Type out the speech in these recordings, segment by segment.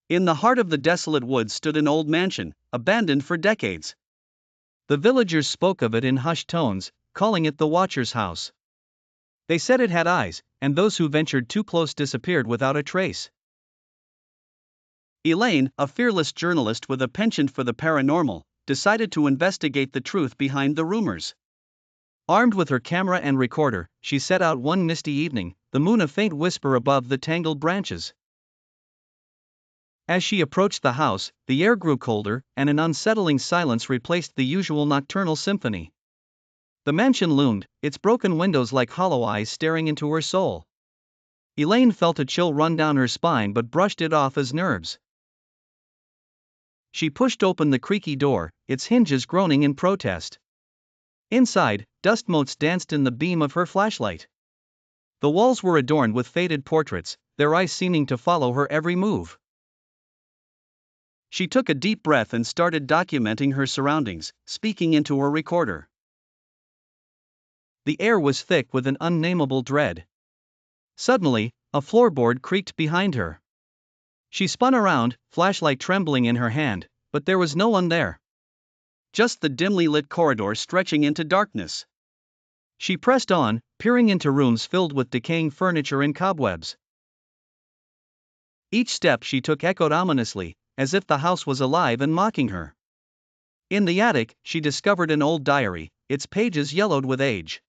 In the heart of the desolate woods stood an old mansion, abandoned for decades. The villagers spoke of it in hushed tones, calling it the Watcher's House. They said it had eyes, and those who ventured too close disappeared without a trace. Elaine, a fearless journalist with a penchant for the paranormal, decided to investigate the truth behind the rumors. Armed with her camera and recorder, she set out one misty evening, the moon a faint whisper above the tangled branches. As she approached the house, the air grew colder, and an unsettling silence replaced the usual nocturnal symphony. The mansion loomed, its broken windows like hollow eyes staring into her soul. Elaine felt a chill run down her spine but brushed it off as nerves. She pushed open the creaky door, its hinges groaning in protest. Inside, dust motes danced in the beam of her flashlight. The walls were adorned with faded portraits, their eyes seeming to follow her every move. She took a deep breath and started documenting her surroundings, speaking into her recorder. The air was thick with an unnameable dread. Suddenly, a floorboard creaked behind her. She spun around, flashlight trembling in her hand, but there was no one there. Just the dimly lit corridor stretching into darkness. She pressed on, peering into rooms filled with decaying furniture and cobwebs. Each step she took echoed ominously, as if the house was alive and mocking her. In the attic, she discovered an old diary, its pages yellowed with age.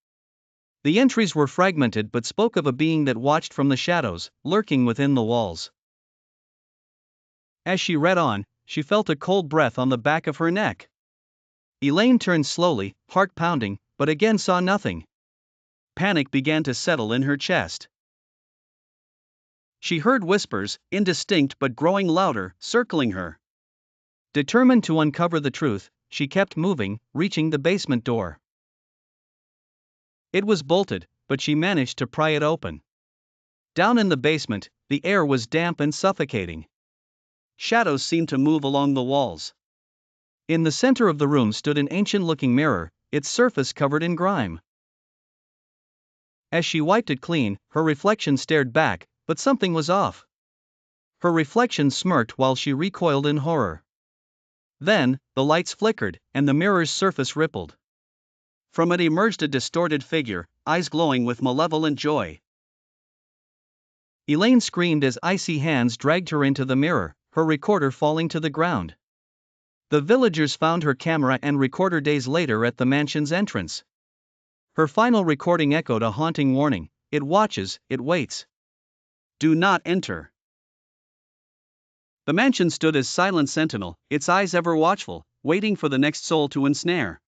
The entries were fragmented but spoke of a being that watched from the shadows, lurking within the walls. As she read on, she felt a cold breath on the back of her neck. Elaine turned slowly, heart pounding, but again saw nothing. Panic began to settle in her chest. She heard whispers, indistinct but growing louder, circling her. Determined to uncover the truth, she kept moving, reaching the basement door. It was bolted, but she managed to pry it open. Down in the basement, the air was damp and suffocating. Shadows seemed to move along the walls. In the center of the room stood an ancient-looking mirror, its surface covered in grime. As she wiped it clean, her reflection stared back, but something was off. Her reflection smirked while she recoiled in horror. Then, the lights flickered, and the mirror's surface rippled. From it emerged a distorted figure, eyes glowing with malevolent joy. Elaine screamed as icy hands dragged her into the mirror, her recorder falling to the ground. The villagers found her camera and recorder days later at the mansion's entrance. Her final recording echoed a haunting warning: it watches, it waits. Do not enter. The mansion stood as silent sentinel, its eyes ever watchful, waiting for the next soul to ensnare.